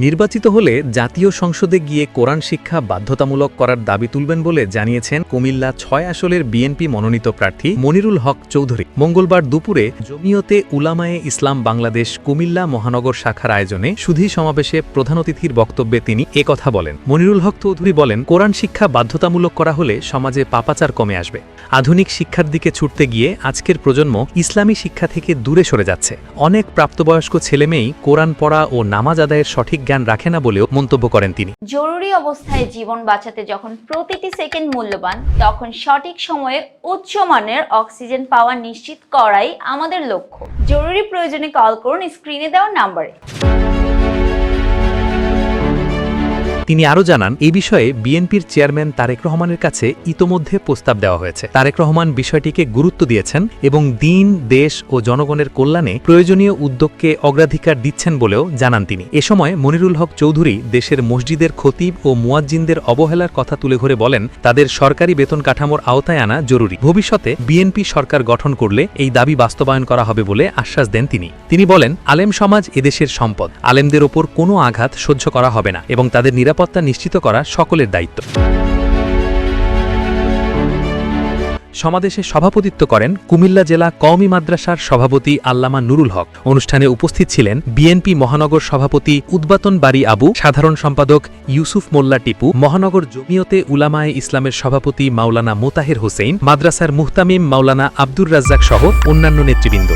নির্বাচিত হলে জাতীয় সংসদে গিয়ে কোরআন শিক্ষা বাধ্যতামূলক করার দাবি তুলবেন বলে জানিয়েছেন কুমিল্লা ৬ আসনের বিএনপি মনোনীত প্রার্থী মনিরুল হক চৌধুরী। মঙ্গলবার দুপুরে জমিয়তে উলামায়ে ইসলাম বাংলাদেশ কুমিল্লা মহানগর শাখার আয়োজনে সুধী সমাবেশে প্রধান অতিথির বক্তব্যে তিনি একথা বলেন। মনিরুল হক চৌধুরী বলেন, কোরআন শিক্ষা বাধ্যতামূলক করা হলে সমাজে পাপাচার কমে আসবে। আধুনিক শিক্ষার দিকে ছুটতে গিয়ে আজকের প্রজন্ম ইসলামী শিক্ষা থেকে দূরে সরে যাচ্ছে। অনেক প্রাপ্তবয়স্ক ছেলেমেয়েই কোরআন পড়া ও নামাজ আদায়ের সঠিক জ্ঞান রাখে না বলেও মন্তব্য করেন তিনি। জরুরি অবস্থায় জীবন বাঁচাতে যখন প্রতিটি সেকেন্ড মূল্যবান, তখন সঠিক সময়ে উচ্চমানের অক্সিজেন পাওয়া নিশ্চিত করাই আমাদের লক্ষ্য। জরুরি প্রয়োজনে কল করুন স্ক্রিনে দেওয়া নম্বরে। তিনি আরও জানান, এই বিষয়ে বিএনপির চেয়ারম্যান তারেক রহমানের কাছে ইতোমধ্যে প্রস্তাব দেওয়া হয়েছে। তারেক রহমান বিষয়টিকে গুরুত্ব দিয়েছেন এবং দিন, দেশ ও জনগণের কল্যাণে প্রয়োজনীয় উদ্যোগকে অগ্রাধিকার দিচ্ছেন বলেও জানান তিনি। এ সময় মনিরুল হক চৌধুরী দেশের মসজিদের খতিব ও মুয়াজ্জিনদের অবহেলার কথা তুলে ধরে বলেন, তাদের সরকারি বেতন কাঠামোর আওতায় আনা জরুরি। ভবিষ্যতে বিএনপি সরকার গঠন করলে এই দাবি বাস্তবায়ন করা হবে বলে আশ্বাস দেন তিনি। তিনি বলেন, আলেম সমাজ এদেশের সম্পদ। আলেমদের ওপর কোনো আঘাত সহ্য করা হবে না এবং তাদের নিরাপত্তা নিশ্চিত করা সকলের দায়িত্ব। সমাবেশে সভাপতিত্ব করেন কুমিল্লা জেলা কওমি মাদ্রাসার সভাপতি আল্লামা নুরুল হক। অনুষ্ঠানে উপস্থিত ছিলেন বিএনপি মহানগর সভাপতি উদ্বাতন বারী আবু, সাধারণ সম্পাদক ইউসুফ মোল্লা টিপু, মহানগর জমিয়তে উলামায়ে ইসলামের সভাপতি মাওলানা মোতাহের হোসেন, মাদ্রাসার মুহতামিম মাওলানা আব্দুর রাজ্জাক সহ অন্যান্য নেতৃবৃন্দ।